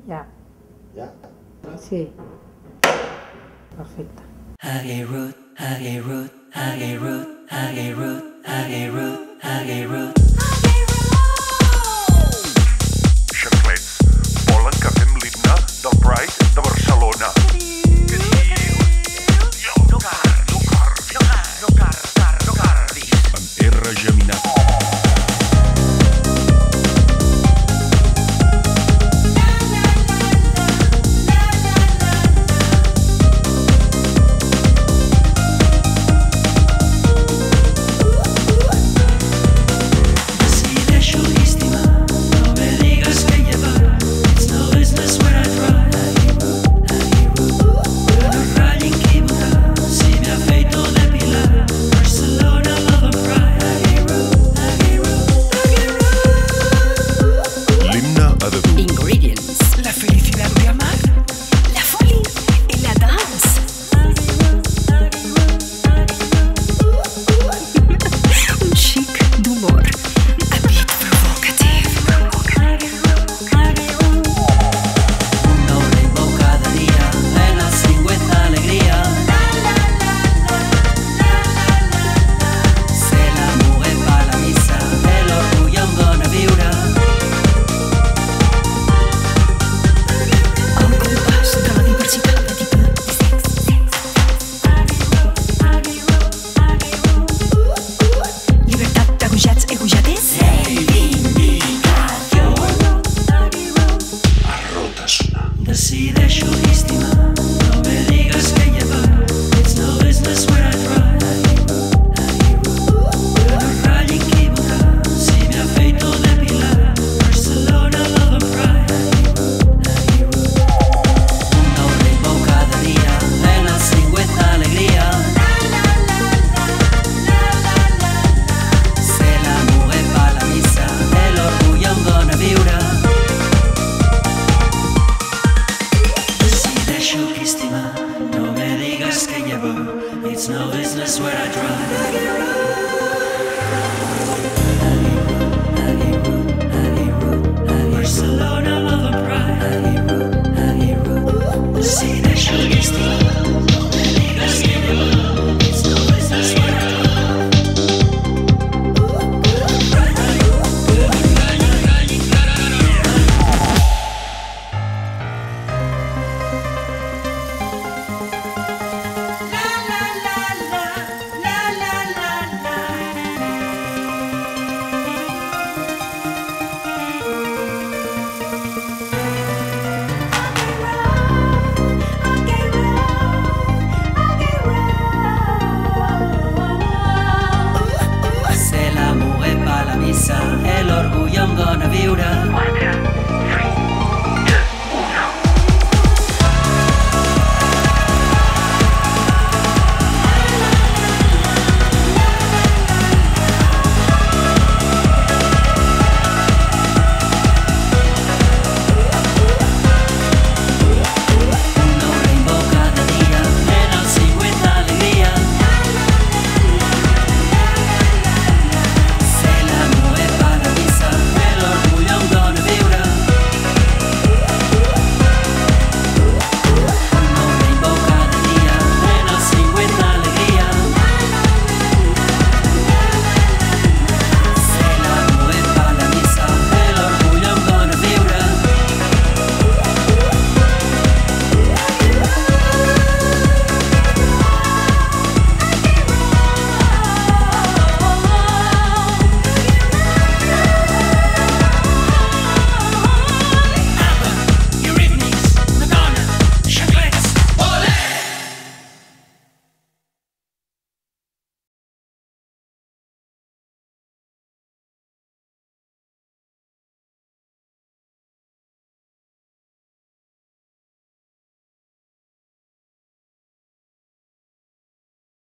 Ja. Ja? Sí. Perfecte. Aggay Road, Aggay Road, Aggay Road, Aggay Road, Aggay Road, Aggay Road. Chanclettes, volen que fem l'himne del Pride de Barcelona. Què dius? No cardis. Amb R geminada. Decideixo estimar, no me digas que llevar. It's no business where I try. Aggay Road, no ratllin que votar. Si me afeito depilar. Barcelona, love and pride. Aggay Road, Aggay Road, Aggay Road. L'himne ha de dur. Ingredients: la felicidad de amar, la folie y la danse. Un chic d'humor, a bit provocatiu. Un nou ritmo cada dia, en el 50 alegria. Se la mueve pa la missa, el orgullo em dona viure. Al compàs de la diversitat de tipus. Llibertat d'agujats i agujates. Decideixo estimar,